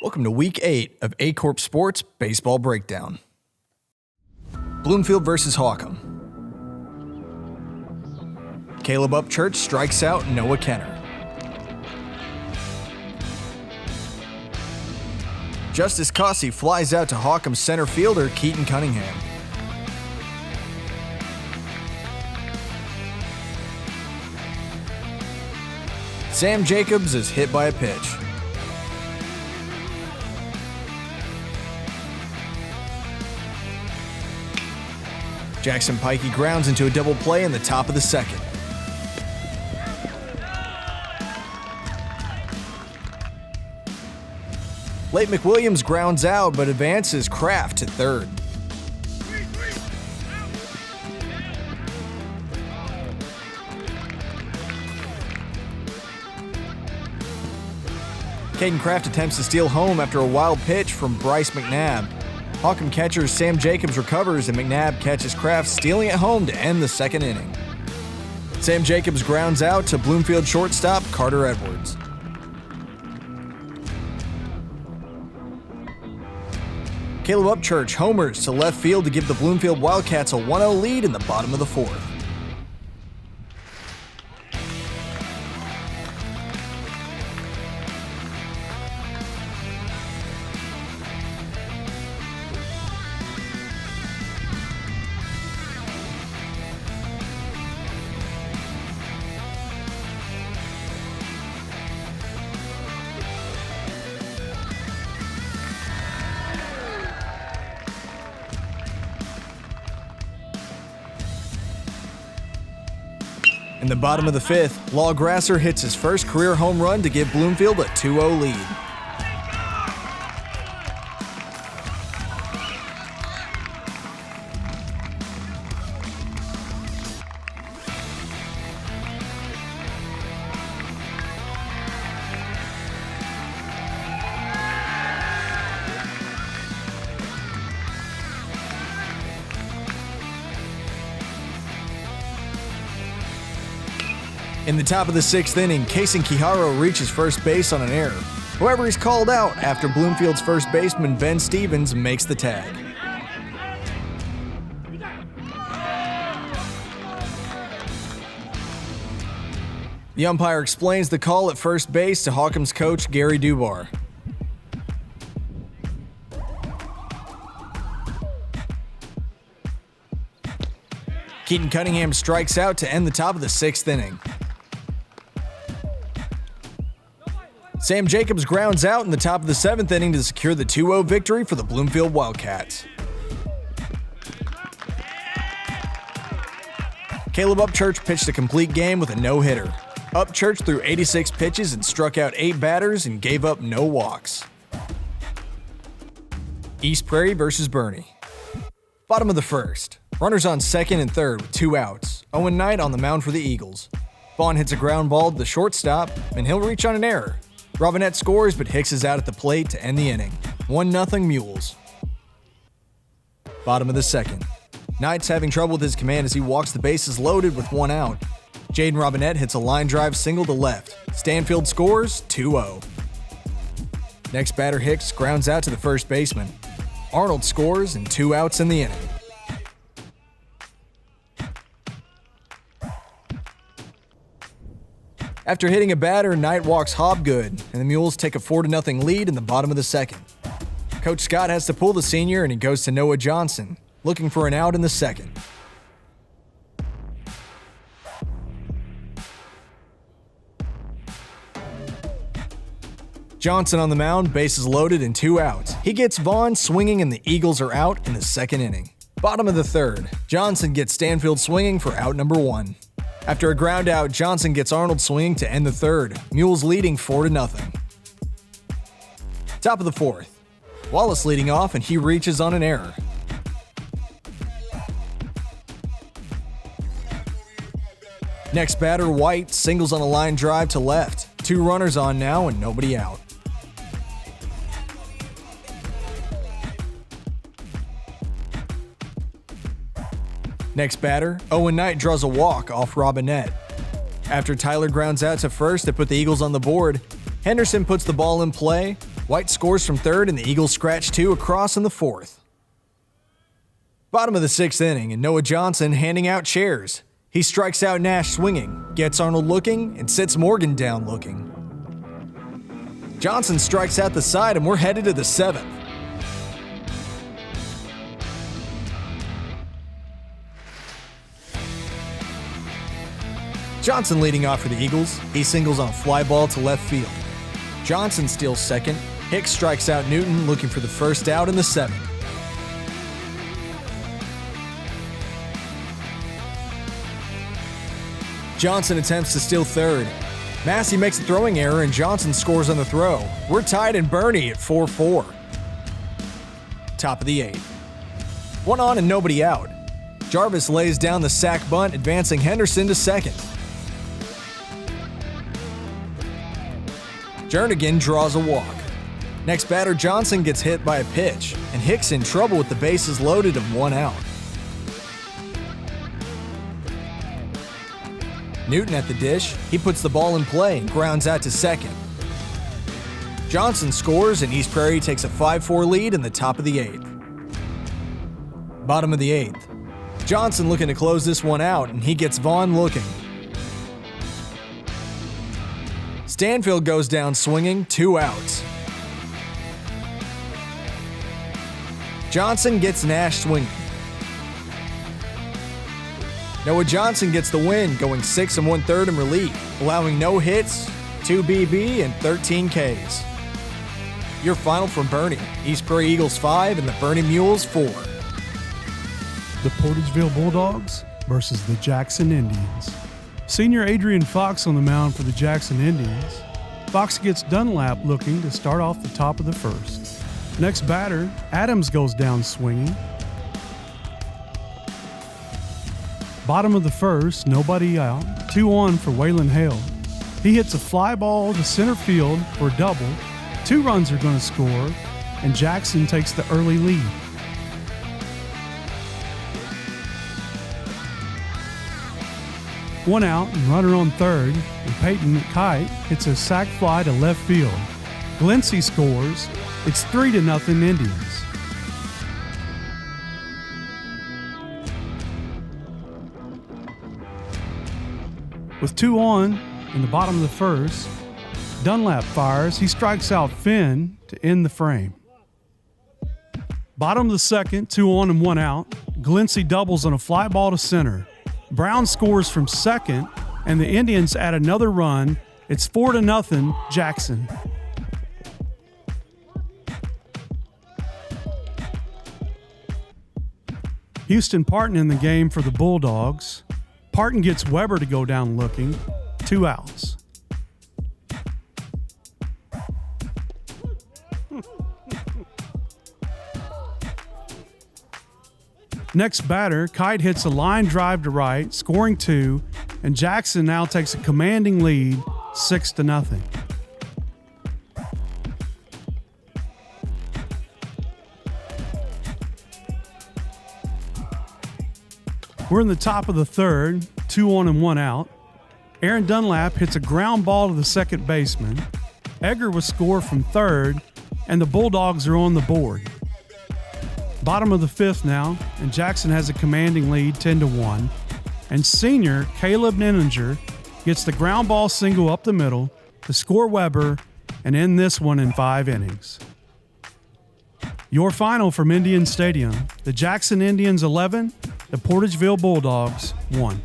Welcome to Week 8 of Aycorp Sports Baseball Breakdown. Bloomfield versus Holcomb. Caleb Upchurch strikes out Noah Kenner. Justice Cossey flies out to Holcomb's center fielder Keaton Cunningham. Sam Jacobs is hit by a pitch. Jackson Pikey grounds into a double play in the top of the second. Late McWilliams grounds out but advances Kraft to third. Caden Kraft attempts to steal home after a wild pitch from Bryce McNabb. Holcomb catcher Sam Jacobs recovers and McNabb catches Kraft stealing it home to end the second inning. Sam Jacobs grounds out to Bloomfield shortstop Carter Edwards. Caleb Upchurch homers to left field to give the Bloomfield Wildcats a 1-0 lead in the bottom of the fourth. In the bottom of the fifth, Lawgrasser hits his first career home run to give Bloomfield a 2-0 lead. In the top of the sixth inning, Kason Kiharo reaches first base on an error. However, he's called out after Bloomfield's first baseman Ben Stevens makes the tag. The umpire explains the call at first base to Holcomb's coach Gary Dubar. Keaton Cunningham strikes out to end the top of the sixth inning. Sam Jacobs grounds out in the top of the seventh inning to secure the 2-0 victory for the Bloomfield Wildcats. Caleb Upchurch pitched a complete game with a no-hitter. Upchurch threw 86 pitches and struck out 8 batters and gave up no walks. East Prairie versus Bernie. Bottom of the first. Runners on second and third with 2 outs. Owen Knight on the mound for the Eagles. Vaughn hits a ground ball to the shortstop, and he'll reach on an error. Robinette scores, but Hicks is out at the plate to end the inning. 1-0 Mules. Bottom of the second. Knight's having trouble with his command as he walks the bases loaded with 1 out. Jaden Robinette hits a line drive single to left. Stanfield scores 2-0. Next batter Hicks grounds out to the first baseman. Arnold scores and 2 outs in the inning. After hitting a batter, Knight walks Hobgood, and the Mules take a 4-0 lead in the bottom of the second. Coach Scott has to pull the senior, and he goes to Noah Johnson, looking for an out in the second. Johnson on the mound, bases loaded and 2 outs. He gets Vaughn swinging, and the Eagles are out in the second inning. Bottom of the third, Johnson gets Stanfield swinging for out number 1. After a ground out, Johnson gets Arnold swinging to end the third. Mules leading 4-0. Top of the fourth. Wallace leading off, and he reaches on an error. Next batter, White, singles on a line drive to left. 2 runners on now and nobody out. Next batter, Owen Knight draws a walk off Robinette. After Tyler grounds out to first to put the Eagles on the board, Henderson puts the ball in play, White scores from third, and the Eagles scratch 2 across in the 4th. Bottom of the 6th inning, and Noah Johnson handing out chairs. He strikes out Nash swinging, gets Arnold looking, and sits Morgan down looking. Johnson strikes out the side, and we're headed to the 7th. Johnson leading off for the Eagles. He singles on a fly ball to left field. Johnson steals second. Hicks strikes out Newton, looking for the first out in the 7th. Johnson attempts to steal third. Massey makes a throwing error and Johnson scores on the throw. We're tied in Bernie at 4-4. Top of the 8th. 1 on and nobody out. Jarvis lays down the sack bunt, advancing Henderson to second. Jernigan draws a walk. Next batter Johnson gets hit by a pitch, and Hicks in trouble with the bases loaded and 1 out. Newton at the dish, he puts the ball in play and grounds out to second. Johnson scores and East Prairie takes a 5-4 lead in the top of the 8th. Bottom of the 8th. Johnson looking to close this one out and he gets Vaughn looking. Stanfield goes down swinging, 2 outs. Johnson gets Nash swinging. Noah Johnson gets the win, going 6 1/3 in relief, allowing no hits, 2 BB, and 13 Ks. Your final from Bernie: East Prairie Eagles 5 and the Bernie Mules 4. The Portageville Bulldogs versus the Jackson Indians. Senior Adrian Fox on the mound for the Jackson Indians. Fox gets Dunlap looking to start off the top of the 1st. Next batter, Adams goes down swinging. Bottom of the 1st, nobody out. 2 on for Waylon Hale. He hits a fly ball to center field for a double. 2 runs are going to score, and Jackson takes the early lead. One out and runner on third, and Peyton Kite hits a sac fly to left field. Glency scores. It's 3-0 Indians. With 2 on in the bottom of the 1st, Dunlap fires. He strikes out Finn to end the frame. Bottom of the 2nd, 2 on and 1 out. Glency doubles on a fly ball to center. Brown scores from second, and the Indians add another run. It's 4-0 Jackson. Houston Parton in the game for the Bulldogs. Parton gets Weber to go down looking, 2 outs. Next batter, Kite hits a line drive to right, scoring 2, and Jackson now takes a commanding lead, 6-0. We're in the top of the 3rd, 2 on and 1 out. Aaron Dunlap hits a ground ball to the second baseman. Egger will score from third, and the Bulldogs are on the board. Bottom of the 5th now, and Jackson has a commanding lead, 10-1. And senior Caleb Nenninger gets the ground ball single up the middle to score Weber and end this one in 5 innings. Your final from Indian Stadium: the Jackson Indians 11, the Portageville Bulldogs 1.